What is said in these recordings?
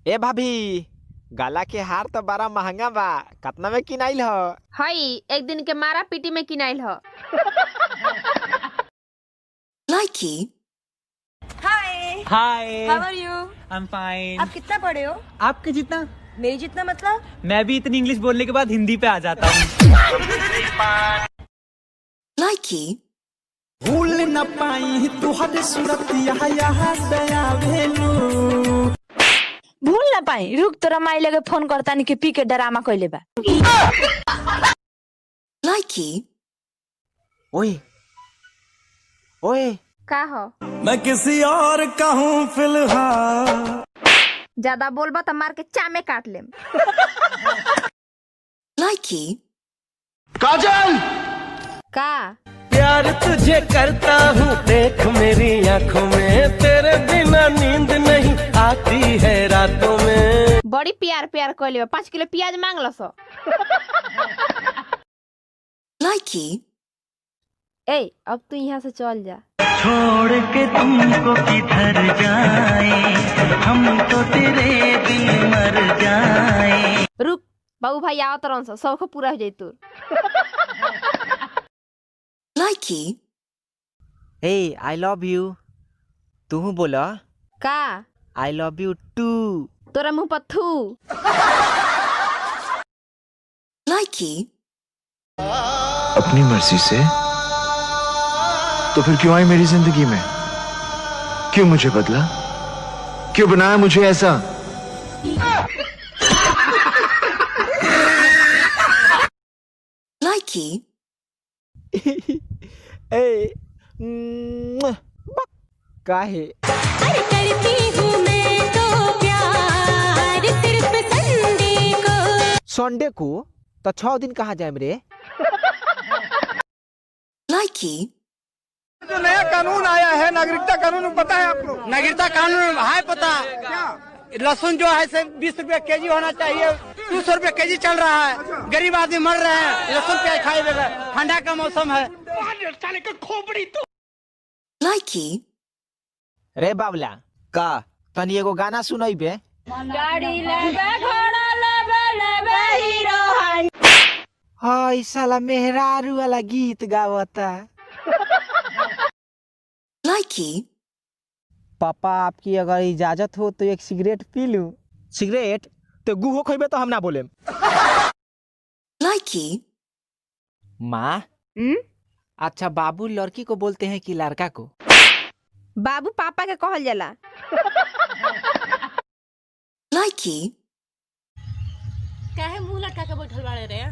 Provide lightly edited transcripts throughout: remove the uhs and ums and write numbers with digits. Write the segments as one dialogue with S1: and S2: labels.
S1: ए भाभी, गला के हार तो बड़ा महंगा बा, कितना में किनाइल हो?
S2: हई एक दिन के मारा पीटी में किनाइल हो।
S3: Likey.
S4: Hi
S5: hi,
S4: how are you?
S5: I am fine.
S4: आप कितना पढ़े हो?
S5: आपके जितना?
S4: मेरी जितना मतलब?
S5: मैं भी इतनी इंग्लिश बोलने के बाद हिंदी पे आ जाता हूँ।
S3: Likey.
S6: भूल न पाई तुहरे सूरत यहाँ दया भेलू।
S7: भूल ना पाई, रुक तोरा माई लगे फोन करता नहीं कि पी के ड्रामा कइले बा।
S3: Likey.
S1: ओए ओए,
S2: का हो?
S6: मैं किसी और का हूँ फिलहाल।
S2: ज्यादा बोलबा तो मार के चामे काट लेम।
S3: Likey.
S6: काजल,
S2: का
S6: प्यार तुझे करता हूँ, देख मेरी आँखों में, तेरे बिना नींद नहीं आती है रातों में।
S2: बड़ी प्यार प्यार कइले बा। 5 किलो प्याज मांग लो सो।
S3: Likey.
S2: ए अब तू यहाँ से चल जा।
S8: छोड़ के तुमको किधर जाए, हम तो तेरे बिन मर जाए।
S2: रुक, बाबू भाई आओ तरन से, सबको पूरा हो जाई तू।
S3: Likey.
S1: A I love you, तू बोला
S2: का
S1: आई लव यू टू।
S2: तोरा मुंह पर थू।
S3: Likey.
S9: अपनी मर्जी से तो फिर क्यों आई मेरी जिंदगी में? क्यों मुझे बदला? क्यों बनाया मुझे ऐसा?
S3: Likey.
S1: ए काहे?
S7: अरे करती हूँ मैं तो प्यार सिर्फ संडे को।
S1: संडे को तो 6 दिन कहाँ जाए रे?
S3: Likey.
S6: जो नया कानून आया है, नागरिकता कानून, पता है आपको? नागरिकता कानून है पता? क्या? लहसुन जो है 20 रुपया केजी होना चाहिए, 200 रुपया केजी चल रहा है। गरीब आदमी मर रहे हैं, लहसुन प्याज खाए बगैर। ठंडा का मौसम है।
S3: Likey.
S1: रे बाबला, का तनी एगो गाना सुनई बे?
S2: गाड़ी लेबे घोड़ा लेबे लेबे हीरो।
S1: हाय साला मेहरारू वाला गीत गावता।
S3: Likey.
S1: पापा आपकी अगर इजाजत हो तो एक सिगरेट पी लूं। सिगरेट तो गुहो खइबे तो हम ना बोलेम।
S3: Likey.
S1: माँ, अच्छा बाबू लड़की को बोलते हैं कि लड़का को?
S2: बाबू पापा के कहल जाला।
S3: Likey.
S4: काहे मुंह लटका के बैठल बाड़े रे?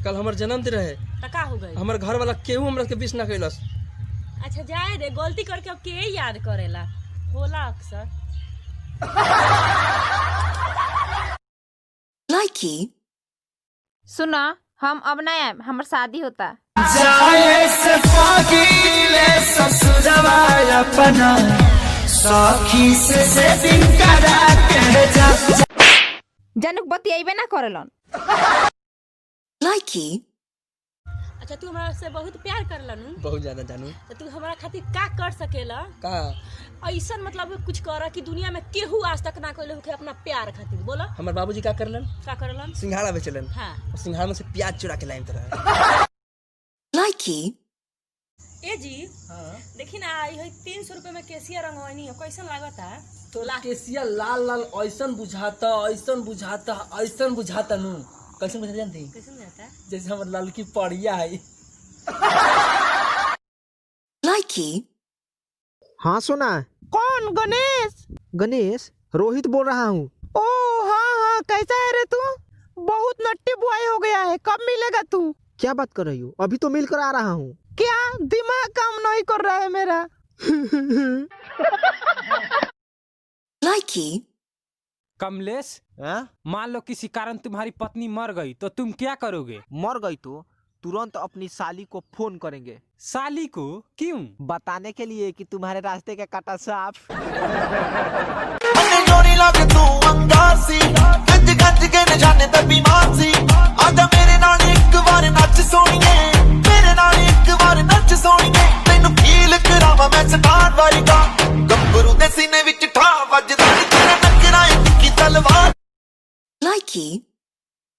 S6: कल हमार जन्मदिन रहे,
S4: त का हो गई?
S6: हमार घर वाला केहू हमरा के विश ना कैलस।
S4: अच्छा जाए रे, गलती करके अब के याद करेला, होला अक्सर।
S3: Likey.
S2: सुना, हम अब ना आएम, हमर शादी होता।
S6: जाए से फागिले ससुरवा अपना, साखी से दिन करा के जा।
S2: जनक बतियाइबे ना करेलन।
S3: Likey.
S4: अच्छा तू हमरा से बहुत प्यार करला नु?
S6: बहुत ज्यादा जानू।
S4: तो तू हमरा खातिर का कर सकेला?
S6: का?
S4: ऐसा मतलब कुछ कर कि दुनिया में केहू आज तक ना कइले होखे अपना प्यार खातिर। बोला
S6: हमार बाबूजी का करलन?
S4: का करलन?
S6: सिंघाड़ा बेचलन।
S4: हाँ।
S6: और सिंघाड़ा में से प्याज चुरा के लाइन तरह।
S3: Likey.
S4: ए जी, देखी ना, आई है 300 रुपए में केसिया रंगवानी है, कैसन लागता?
S6: तो केसिया लाल लाल ऐसन बुझाता, ऐसन बुझाता, ऐसन बुझाता नु। कैसन बुझाता जानती?
S4: कैसन जाता?
S6: जैसे हमार लाल की पड़िया है।
S3: Likey.
S1: हाँ सुना।
S5: कौन? गणेश?
S1: गणेश, रोहित बोल रहा हूँ।
S5: ओ हाँ हाँ, कैसा है रे तू? बहुत नट्टी बुआई हो गया है, कब मिलेगा तू?
S1: क्या बात कर रही हो? अभी तो मिलकर आ रहा हूँ।
S5: क्या दिमाग काम नहीं कर रहा है मेरा?
S3: Likey.
S10: कमलेश, मान लो किसी कारण तुम्हारी पत्नी मर गई तो तुम क्या करोगे?
S1: मर गई तो तुरंत अपनी साली को फोन करेंगे।
S10: साली को? क्यों?
S1: बताने के लिए कि तुम्हारे रास्ते का काटा साफ।
S6: मेरे नाल एक बार नच सोनिए, मेरे नाल एक बार नच सोनिए, तैनू फील करावा मैं स्टार वाली का, गंबरू दे सीने विच ठा वजदा, तेरा नखरा है की तलवार।
S3: likey,